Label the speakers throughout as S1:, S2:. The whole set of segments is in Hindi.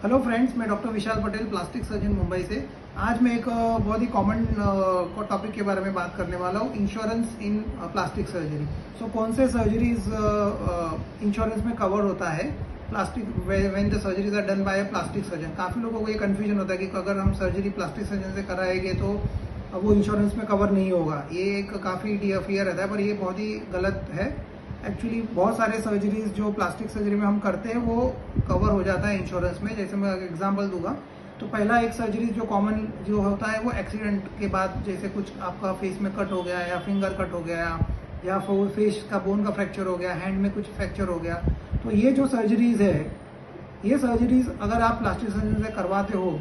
S1: हेलो फ्रेंड्स, मैं डॉक्टर विशाल पटेल, प्लास्टिक सर्जन मुंबई से। आज मैं एक बहुत ही कॉमन टॉपिक के बारे में बात करने वाला हूँ, insurance in plastic surgery. So कौन से सर्जरीज इंश्योरेंस में कवर होता है plastic when the surgeries are done by a plastic surgeon. काफ़ी लोगों को ये कन्फ्यूजन होता है कि अगर हम सर्जरी प्लास्टिक सर्जन से कराएंगे तो वो इंश्योरेंस में कवर नहीं होगा। ये एक काफ़ी फियर रहता है, पर ये बहुत ही गलत है। एक्चुअली बहुत सारे सर्जरीज जो प्लास्टिक सर्जरी में हम करते हैं वो कवर हो जाता है इंश्योरेंस में। जैसे मैं एग्जांपल दूंगा तो पहला एक सर्जरी जो कॉमन जो होता है वो एक्सीडेंट के बाद, जैसे कुछ आपका फेस में कट हो गया या फिंगर कट हो गया या फेस का बोन का फ्रैक्चर हो गया, हैंड में कुछ फ्रैक्चर हो गया, तो ये जो सर्जरीज है, ये सर्जरीज अगर आप प्लास्टिक सर्जरी से करवाते हो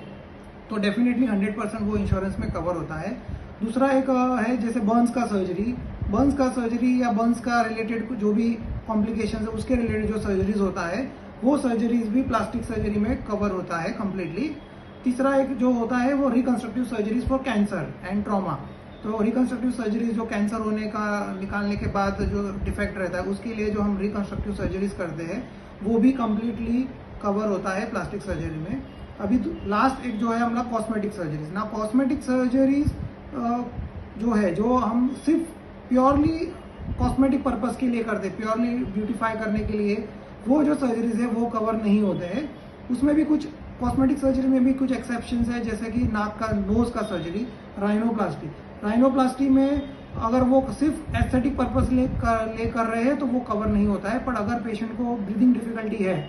S1: तो डेफिनेटली 100% वो इंश्योरेंस में कवर होता है। दूसरा एक है जैसे बर्न्स का सर्जरी या बर्न्स का रिलेटेड जो भी कॉम्प्लिकेशन है उसके रिलेटेड जो सर्जरीज होता है वो सर्जरीज भी प्लास्टिक सर्जरी में कवर होता है कम्प्लीटली। तीसरा एक जो होता है वो reconstructive surgeries for cancer and trauma. तो रिकंस्ट्रक्टिव सर्जरीज जो कैंसर होने का निकालने के बाद जो डिफेक्ट रहता है उसके लिए जो हम रिकंस्ट्रक्टिव सर्जरीज करते हैं वो भी कम्प्लीटली कवर होता है प्लास्टिक सर्जरी में। अभी लास्ट एक जो है हमारा कॉस्मेटिक सर्जरीज ना, कॉस्मेटिक सर्जरीज जो है जो हम सिर्फ प्योरली कॉस्मेटिक पर्पस के लिए करते, प्योरली ब्यूटीफाई करने के लिए, वो जो सर्जरीज है वो कवर नहीं होते हैं। उसमें भी कुछ कॉस्मेटिक सर्जरी में भी कुछ एक्सेप्शंस है, जैसे कि नाक का नोज का सर्जरी, राइनोप्लास्टी में अगर वो सिर्फ एस्थेटिक पर्पस ले कर रहे हैं तो वो कवर नहीं होता है। पर अगर पेशेंट को ब्रीदिंग डिफिकल्टी है,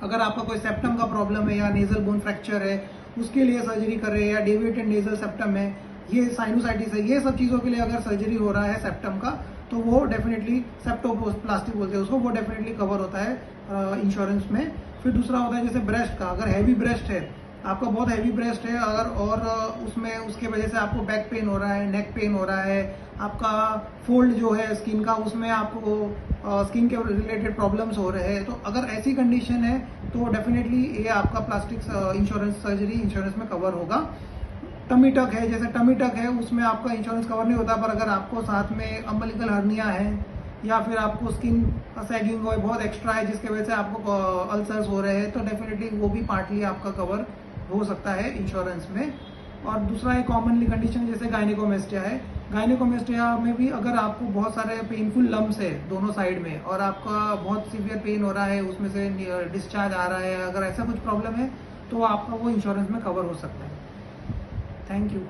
S1: अगर आपका कोई सेप्टम का प्रॉब्लम है या नेजल बोन फ्रैक्चर है उसके लिए सर्जरी कर रहे हैं, या डेविएटेड नेजल सेप्टम है, ये साइनोसाइटिस है, ये सब चीज़ों के लिए अगर सर्जरी हो रहा है सेप्टम का तो वो डेफिनेटली सेप्टोप्लास्टी बोलते हैं उसको, वो डेफिनेटली कवर होता है इंश्योरेंस में। फिर दूसरा होता है जैसे ब्रेस्ट का, अगर हैवी ब्रेस्ट है, आपका बहुत हैवी ब्रेस्ट है अगर, और उसमें उसके वजह से आपको बैक पेन हो रहा है, नेक पेन हो रहा है, आपका फोल्ड जो है स्किन का उसमें आपको स्किन के रिलेटेड प्रॉब्लम्स हो रहे हैं, तो अगर ऐसी कंडीशन है तो डेफिनेटली ये आपका प्लास्टिक सर्जरी इंश्योरेंस में कवर होगा। टमी टक है, जैसे टमी टक है उसमें आपका इंश्योरेंस कवर नहीं होता, पर अगर आपको साथ में अम्बिलिकल हर्निया है या फिर आपको स्किन सैगिंग हो बहुत एक्स्ट्रा है जिसकी वजह से आपको अल्सर्स हो रहे हैं तो डेफिनेटली वो भी पार्टली आपका कवर हो सकता है इंश्योरेंस में। और दूसरा एक कॉमनली कंडीशन जैसे गायनेकोमेस्टिया है, गायनेकोमेस्टिया में भी अगर आपको बहुत सारे पेनफुल लम्स है दोनों साइड में और आपका बहुत सीवियर पेन हो रहा है, उसमें से डिस्चार्ज आ रहा है, अगर ऐसा कुछ प्रॉब्लम है तो आपका वो इंश्योरेंस में कवर हो सकता है। Thank you.